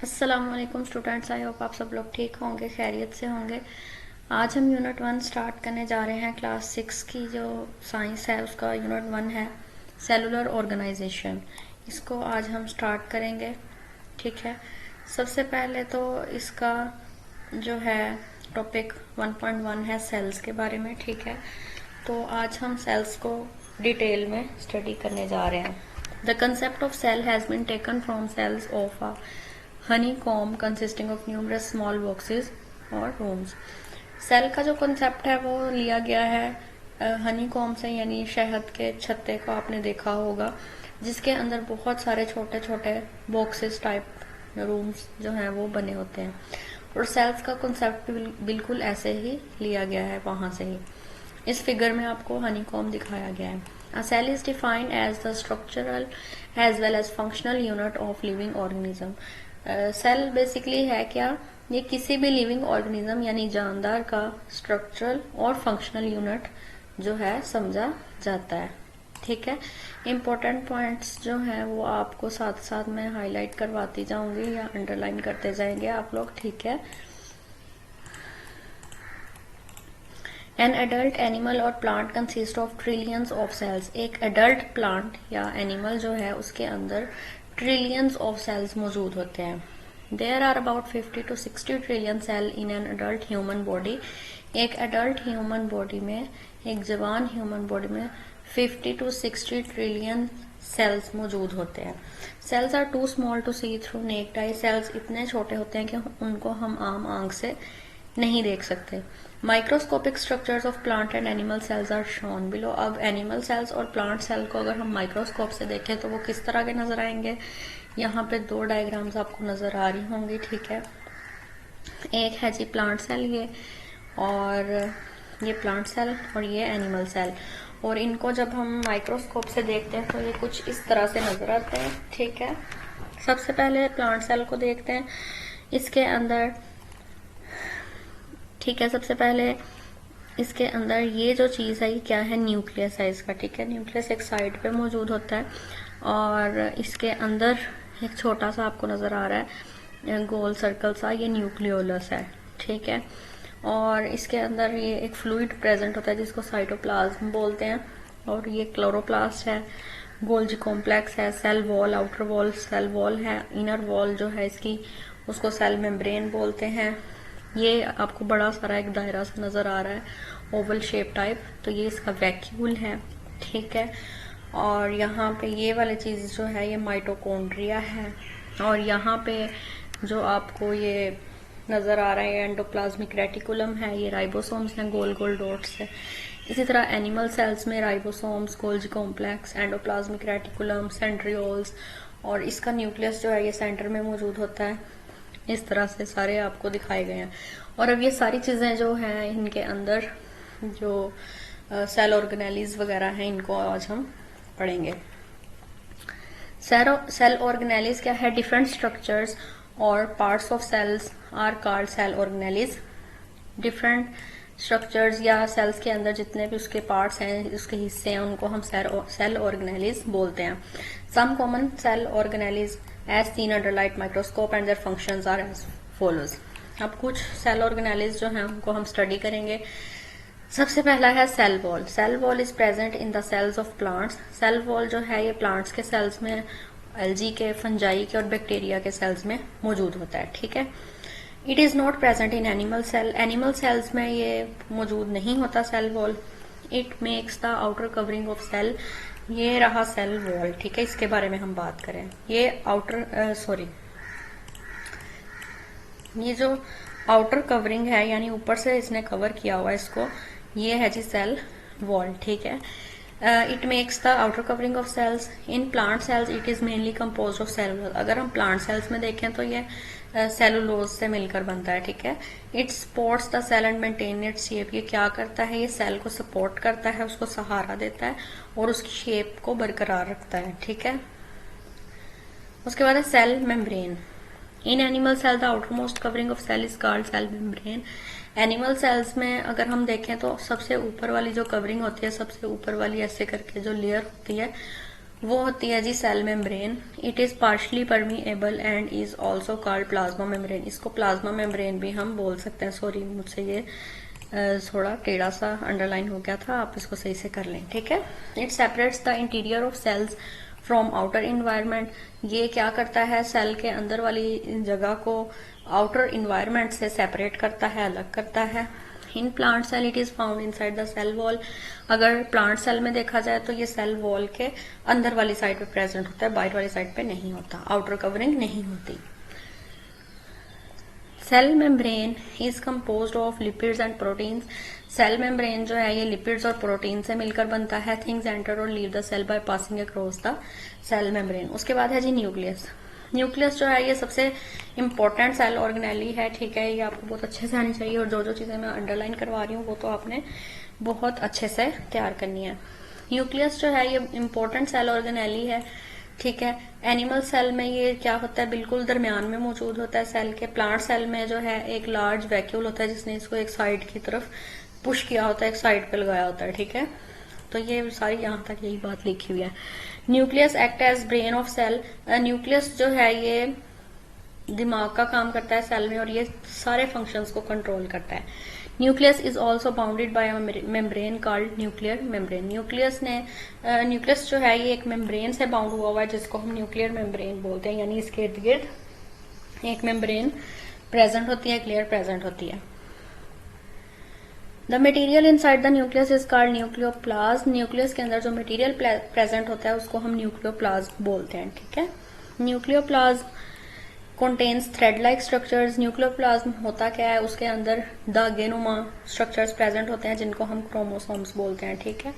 अस्सलामुअलैकुम students, I hope आप सब लोग ठीक होंगे, खैरियत से होंगे। आज हम यूनिट 1 स्टार्ट करने जा रहे हैं। क्लास 6 की जो साइंस है उसका यूनिट 1 है सेलुलर ऑर्गेनाइजेशन। इसको आज हम स्टार्ट करेंगे। ठीक है, सबसे पहले तो इसका जो है टॉपिक 1.1 है सेल्स के बारे में। ठीक है, तो आज हम सेल्स को डिटेल में स्टडी करने जा रहे हैं। The concept of cell has been taken from cells of a honeycomb consisting of numerous small boxes और rooms। सेल का जो कंसेप्ट है वो लिया गया है हनीकॉम से, यानी शहद के छत्ते को आपने देखा होगा, जिसके अंदर बहुत सारे छोटे छोटे बॉक्सेस टाइप रूम्स जो हैं वो बने होते हैं। और सेल्स का कंसेप्ट बिल्कुल ऐसे ही लिया गया है वहां से ही। इस फिगर में आपको हनीकॉम दिखाया गया है। A cell is defined as the structural as well as functional unit of living organism। Cell basically है क्या? ये किसी भी लिविंग ऑर्गेनिज्म यानी जानदार का स्ट्रक्चरल और फंक्शनल यूनिट जो है समझा जाता है। ठीक है, इम्पोर्टेंट पॉइंट्स जो हैं वो आपको साथ साथ में हाईलाइट करवाती जाऊंगी या अंडरलाइन करते जाएंगे आप लोग। ठीक है, एन एडल्ट एनिमल और plant consist of trillions of cells. एक एडल्ट प्लांट या एनिमल जो है उसके अंदर ट्रिलियंस ऑफ सेल्स मौजूद होते हैं। There are about 50 to 60 trillion cell in an adult human body. एक एडल्ट ह्यूमन बॉडी में, एक जवान ह्यूमन बॉडी में 50 to 60 ट्रिलियन सेल्स मौजूद होते हैं। Cells are too small to see through naked eye. Cells इतने छोटे होते हैं कि उनको हम आम आंख से नहीं देख सकते। Microscopic structures of plant and animal cells are shown below. अब एनिमल सेल्स और प्लांट सेल को अगर हम माइक्रोस्कोप से देखें तो वो किस तरह के नजर आएंगे। यहाँ पे दो डायग्राम्स आपको नजर आ रही होंगी। ठीक है, एक है जी प्लांट सेल ये, और ये प्लांट सेल और ये एनिमल सेल। और इनको जब हम माइक्रोस्कोप से देखते हैं तो ये कुछ इस तरह से नजर आते हैं। ठीक है, सबसे पहले प्लांट सेल को देखते हैं। इसके अंदर, ठीक है, सबसे पहले इसके अंदर ये जो चीज़ है ये क्या है? न्यूक्लियस है इसका। ठीक है, न्यूक्लियस एक साइड पे मौजूद होता है और इसके अंदर एक छोटा सा आपको नज़र आ रहा है गोल सर्कल सा, ये न्यूक्लियोलस है। ठीक है, और इसके अंदर ये एक फ्लूइड प्रेजेंट होता है जिसको साइटोप्लाज्म बोलते हैं। और ये क्लोरोप्लास्ट है, गोल्जी कॉम्प्लेक्स है, cell wall, outer wall cell wall है, इनर वॉल जो है इसकी उसको सेल मेम्ब्रेन बोलते हैं। ये आपको बड़ा सारा एक दायरा सा नजर आ रहा है ओवल शेप टाइप, तो ये इसका वैक्यूल है। ठीक है, और यहाँ पे ये वाली चीज जो है ये माइटोकॉन्ड्रिया है। और यहाँ पे जो आपको ये नजर आ रहा है एंडोप्लाज्मिक रेटिकुलम है, ये राइबोसोम्स हैं, गोल गोल डॉट्स है। इसी तरह एनिमल सेल्स में ribosomes, Golgi complex, endoplasmic reticulum, centrioles, और इसका न्यूक्लियस जो है ये सेंटर में मौजूद होता है। इस तरह से सारे आपको दिखाए गए हैं। और अब ये सारी चीजें जो हैं इनके अंदर जो सेल ऑर्गेनेलीज वगैरह हैं इनको आज हम पढ़ेंगे। सेल ऑर्गेनेलीज क्या है? डिफरेंट स्ट्रक्चर्स और parts of cells are called cell organelles. Different structures या सेल्स के अंदर जितने भी उसके पार्ट्स हैं, उसके हिस्से हैं, उनको हम सेल ऑर्गेनेलीज बोलते हैं। Some common cell organelles as seen under light microscope and their functions are as follows। अब कुछ सेल ऑर्गेनेलीज जो हैं उनको हम स्टडी करेंगे। सबसे पहला है cell wall. Cell wall is present in the cells of plants. Cell wall जो है ये प्लांट्स के सेल्स में, एल्जी के, फंजाई के और बैक्टीरिया के सेल्स में मौजूद होता है। ठीक है, it is not present in animal cell. Animal cells में ये मौजूद नहीं होता cell wall. It makes the outer covering of cell. ये रहा सेल वॉल। ठीक है, इसके बारे में हम बात करें। ये ये जो आउटर कवरिंग है यानी ऊपर से इसने कवर किया हुआ है इसको, ये है जी सेल वॉल। ठीक है, it makes the outer covering of cells. In plant cells it is mainly compose of cellulose. अगर हम प्लांट सेल्स में देखें तो ये सेलुलोज से मिलकर बनता है। ठीक है, it supports the cell and maintain its shape. ये क्या करता है? ये सेल को सपोर्ट करता है, उसको सहारा देता है और उसकी शेप को बरकरार रखता है। ठीक है, उसके बाद है cell membrane. In animal cell the outermost covering of cell is called cell membrane. Animal cells में अगर हम देखें तो सबसे ऊपर वाली जो कवरिंग होती है, सबसे ऊपर वाली ऐसे करके जो लेयर होती है, वो होती है जी cell membrane. It is partially permeable and is also called plasma membrane. इसको प्लाज्मा मेम्ब्रेन भी हम बोल सकते हैं। सॉरी, मुझसे ये थोड़ा टेढ़ा सा अंडरलाइन हो गया था, आप इसको सही से कर लें, ठीक है। It separates the interior of cells from outer environment. ये क्या करता है, सेल के अंदर वाली जगह को आउटर इन्वायरमेंट से सेपरेट करता है, अलग करता है। In plant cell it is found inside the cell wall. अगर प्लांट सेल में देखा जाए तो ये सेल वॉल के अंदर वाली साइड पे प्रेजेंट होता है, बाहर वाली साइड पे नहीं होता, आउटर कवरिंग नहीं होती। Cell membrane is composed of lipids and proteins. Cell membrane जो है ये लिपिड्स और प्रोटीन से मिलकर बनता है। थिंग्स एंटर और leave the cell by passing across the cell membrane. उसके बाद है जी न्यूक्लियस। न्यूक्लियस जो है ये सबसे इंपॉर्टेंट सेल ऑर्गेनेली है, ठीक है। ये आपको बहुत अच्छे से आनी चाहिए और जो जो चीजें मैं अंडरलाइन करवा रही हूँ वो तो आपने बहुत अच्छे से तैयार करनी है। न्यूक्लियस जो है ये इंपॉर्टेंट सेल ऑर्गेनेली है, ठीक है। एनिमल सेल में ये क्या होता है, बिल्कुल दरमियान में मौजूद होता है सेल के। प्लांट सेल में जो है एक लार्ज वैक्यूल होता है जिसने इसको एक साइड की तरफ पुश किया होता है, एक साइड पे लगाया होता है, ठीक है। तो ये सारी यहाँ तक यही बात लिखी हुई है। Nucleus act as brain of cell. Nucleus जो है ये दिमाग का काम करता है सेल में और ये सारे फंक्शंस को कंट्रोल करता है। Nucleus is also bounded by membrane called nuclear membrane. Nucleus जो है ये एक मेम्ब्रेन से बाउंड हुआ हुआ है जिसको हम न्यूक्लियर मेम्ब्रेन बोलते हैं, यानी इसके इर्द गिर्द एक मेम्ब्रेन प्रेजेंट होती है, एक लेयर प्रेजेंट होती है। The material inside the nucleus is called nucleoplasm. Nucleus के अंदर जो मटेरियल प्रेजेंट होता है उसको हम न्यूक्लियोप्लाज्म बोलते हैं, ठीक है। Nucleoplasm contains thread-like structures। Nucleoplasm होता क्या है, उसके अंदर धागेनुमा स्ट्रक्चर्स प्रेजेंट होते हैं जिनको हम क्रोमोसोम्स बोलते हैं, ठीक है।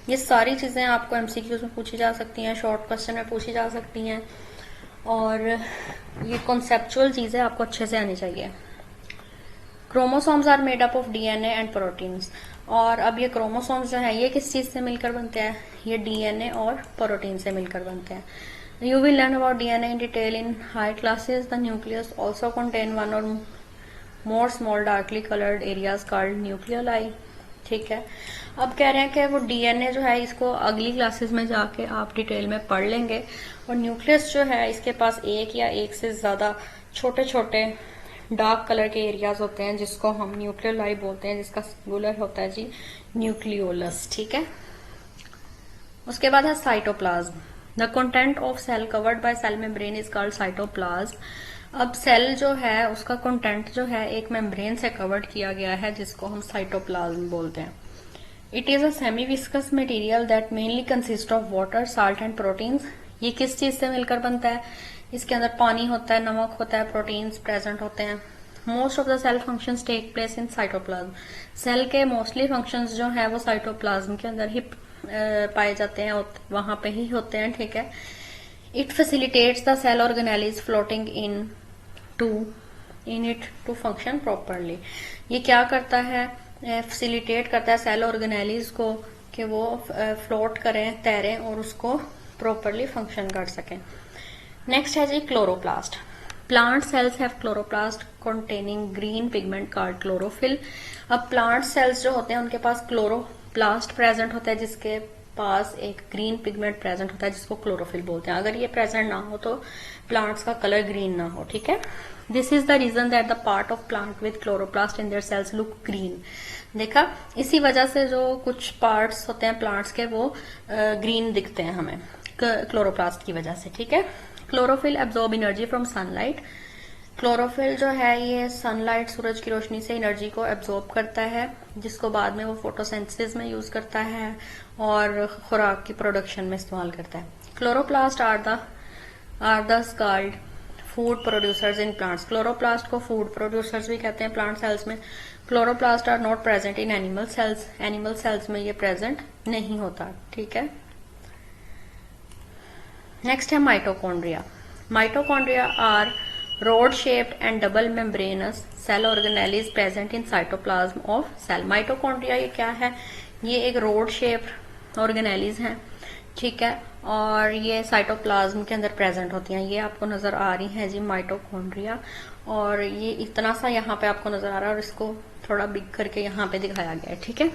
ये सारी चीजें आपको एमसीक्यूज में पूछी जा सकती हैं, शॉर्ट क्वेश्चन में पूछी जा सकती हैं और ये कॉन्सेप्चुअल चीजें आपको अच्छे से आनी चाहिए। Chromosomes are made up of DNA and proteins. और अब ये क्रोमोसोम्स जो है ये किस चीज से मिलकर बनते हैं, ये डीएनए और प्रोटीन से मिलकर बनते हैं। You will learn about DNA in detail in higher classes. The nucleus also contain one or more small darkly colored areas called nucleoli, ठीक है। अब कह रहे हैं कि वो डीएनए जो है इसको अगली क्लासेस में जाके आप डिटेल में पढ़ लेंगे। और न्यूक्लियस जो है इसके पास एक या एक से ज्यादा छोटे छोटे डार्क कलर के एरियाज होते हैं जिसको हम न्यूक्लियोलाई बोलते हैं, जिसका सिंगुलर होता है जी न्यूक्लियोलस, ठीक है। उसके बाद है cytoplasm. The content of cell covered by cell membrane is called cytoplasm. अब सेल जो है उसका कंटेंट जो है एक मेम्ब्रेन से कवर्ड किया गया है जिसको हम साइटोप्लाज्म बोलते हैं। It is a semi viscous material that mainly consist of water, salt and proteins. ये किस चीज से मिलकर बनता है, इसके अंदर पानी होता है, नमक होता है, प्रोटीन्स प्रेजेंट होते हैं। Most of the cell functions take place in cytoplasm. Cell के मोस्टली फंक्शंस जो है वो साइटोप्लाज्म के अंदर ही पाए जाते हैं, वहां पे ही होते हैं, ठीक है। It facilitates the cell organelles floating in it to function properly. ये क्या करता है, फैसिलिटेट करता है सेल ऑर्गेनेलिज को कि वो फ्लोट करें, तैरें और उसको प्रॉपरली फंक्शन कर सकें। नेक्स्ट है जी chloroplast. Plant cells have chloroplast containing green pigment called chlorophyll। अब प्लांट सेल्स जो होते हैं उनके पास क्लोरोप्लास्ट प्रेजेंट होता है जिसके पास एक ग्रीन पिगमेंट प्रेजेंट होता है जिसको क्लोरोफिल बोलते हैं। अगर ये प्रेजेंट ना हो तो प्लांट्स का कलर ग्रीन ना हो, ठीक है। This is the reason that the part of plant with chloroplast in their cells look green. देखा, इसी वजह से जो कुछ पार्ट्स होते हैं प्लांट्स के वो ग्रीन दिखते हैं हमें क्लोरोप्लास्ट की वजह से, ठीक है। Chlorophyll absorb energy from sunlight. Chlorophyll जो है ये सनलाइट, सूरज की रोशनी से एनर्जी को एब्जॉर्ब करता है जिसको बाद में वो फोटोसिंथेसिस में यूज करता है और खुराक की प्रोडक्शन में इस्तेमाल करता है। Chloroplast are the called food producers in plants. Chloroplast को फूड प्रोड्यूसर्स भी कहते हैं प्लांट सेल्स में। Chloroplast are not present in animal cells. Animal cells में ये प्रेजेंट नहीं होता, ठीक है। नेक्स्ट है mitochondria. Mitochondria are rod shaped and double membranous cell organelles present in cytoplasm of cell। Mitochondria ये क्या है, ये एक रोड शेप्ड ऑर्गेनेलीज हैं, ठीक है, और ये साइटोप्लाज्म के अंदर प्रेजेंट होती हैं। ये आपको नजर आ रही है जी माइटोकॉन्ड्रिया, और ये इतना सा यहाँ पे आपको नजर आ रहा है और इसको थोड़ा बिग करके यहाँ पे दिखाया गया है, ठीक है।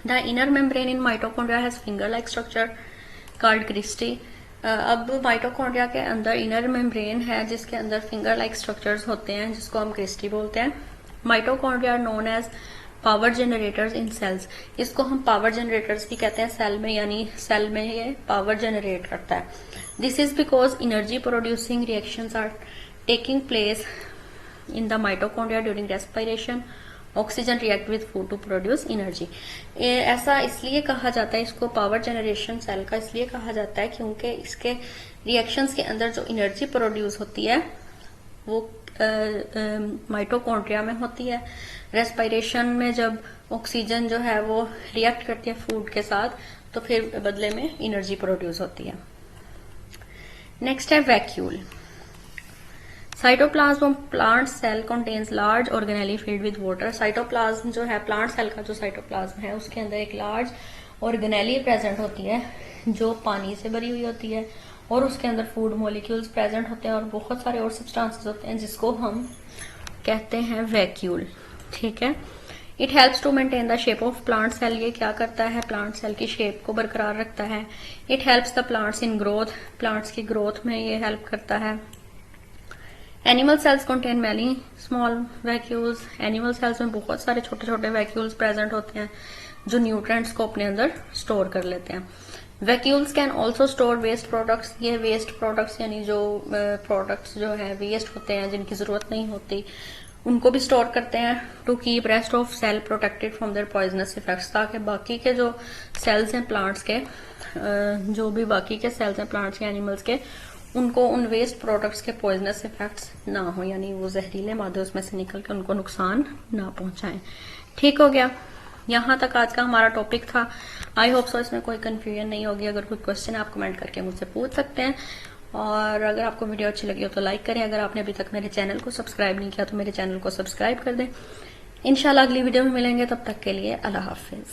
The inner membrane in mitochondria has finger like structure called cristae. अब माइटोकॉन्ड्रिया के अंदर इनर मेम्ब्रेन है जिसके अंदर फिंगर लाइक स्ट्रक्चर्स होते हैं जिसको हम क्रिस्टी बोलते हैं। Mitochondria are known as power generators in cells. इसको हम पावर जनरेटर्स भी कहते हैं सेल में, यानी सेल में ये पावर जनरेट करता है। This is because energy producing reactions are taking place in the mitochondria during respiration. Oxygen react with food to produce energy. ऐसा इसलिए कहा जाता है, इसको पावर जनरेशन सेल का इसलिए कहा जाता है क्योंकि इसके रिएक्शंस के अंदर जो एनर्जी प्रोड्यूस होती है वो माइटोकॉन्ड्रिया में होती है। रेस्पिरेशन में जब ऑक्सीजन जो है वो रिएक्ट करती है फूड के साथ तो फिर बदले में एनर्जी प्रोड्यूस होती है। नेक्स्ट है vacuole. Cytoplasm plant cell contains large organelle filled with water. Cytoplasm जो है प्लांट सेल का जो साइटोप्लाज्म है उसके अंदर एक लार्ज ऑर्गेनेली प्रेजेंट होती है जो पानी से भरी हुई होती है और उसके अंदर फूड मॉलिक्यूल्स प्रेजेंट होते हैं और बहुत सारे और सब्सटेंसेस होते हैं जिसको हम कहते हैं वैक्यूल। ठीक है। It helps to maintain the shape of plant cell. ये क्या करता है, प्लांट सेल की शेप को बरकरार रखता है। It helps the plants in growth. Plants की ग्रोथ में ये हेल्प करता है। Animal cells contain many small vacuoles. Animal cells में बहुत सारे छोटे छोटे वैक्यूल्स प्रेजेंट होते हैं जो न्यूट्रिएंट्स को अपने अंदर स्टोर कर लेते हैं। Vacuoles can also store waste products. ये वेस्ट प्रोडक्ट्स यानी जो प्रोडक्ट्स जो है वेस्ट होते हैं जिनकी जरूरत नहीं होती उनको भी स्टोर करते हैं। To keep rest of cell protected from their poisonous effects, ताकि बाकी के जो सेल्स हैं प्लांट्स के, जो भी बाकी के सेल्स हैं प्लांट्स के एनिमल्स के, उनको उन वेस्ट प्रोडक्ट्स के पॉइजनस इफेक्ट्स ना हो, यानी वो जहरीले मादे उसमें से निकल के उनको नुकसान ना पहुंचाएं। ठीक हो गया। यहाँ तक आज का हमारा टॉपिक था। आई होप सो इसमें कोई कंफ्यूजन नहीं होगी। अगर कोई क्वेश्चन आप कमेंट करके मुझसे पूछ सकते हैं और अगर आपको वीडियो अच्छी लगी हो तो लाइक करें। अगर आपने अभी तक मेरे चैनल को सब्सक्राइब नहीं किया तो मेरे चैनल को सब्सक्राइब कर दें। इंशाल्लाह अगली वीडियो में मिलेंगे, तब तक के लिए अल्लाह हाफिज।